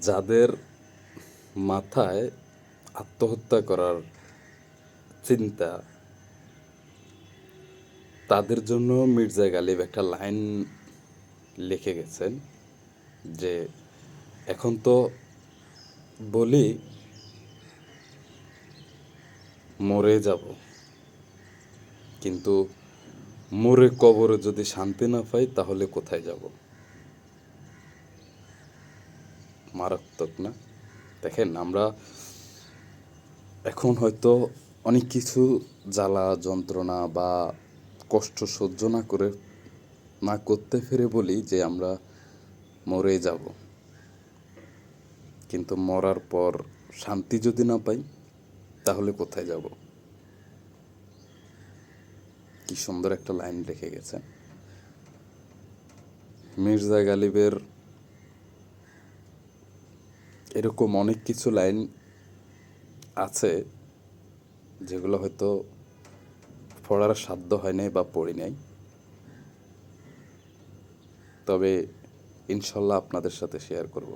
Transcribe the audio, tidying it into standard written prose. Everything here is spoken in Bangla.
যাদের মাথায় আত্মহত্যা করার চিন্তা, তাদের জন্য মির্জা গালিব একটা লাইন লিখে গেছেন যে এখন তো বলি মরে যাব, কিন্তু মরে কবরে যদি শান্তি না পাই তাহলে কোথায় যাব? মারাত্মক না? দেখেন, আমরা এখন হয়তো অনেক কিছু জ্বালা যন্ত্রণা বা কষ্ট সহ্য না করে, না করতে পেরে বলি যে আমরা মরে যাব, কিন্তু মরার পর শান্তি যদি না পাই তাহলে কোথায় যাব? কি সুন্দর একটা লাইন রেখে গেছেন মির্জা গালিবের। এরকম অনেক কিছু লাইন আছে যেগুলো হয়তো পড়ার সাধ্য হয় নাই বা পড়ি নাই, তবে ইনশাল্লাহ আপনাদের সাথে শেয়ার করব।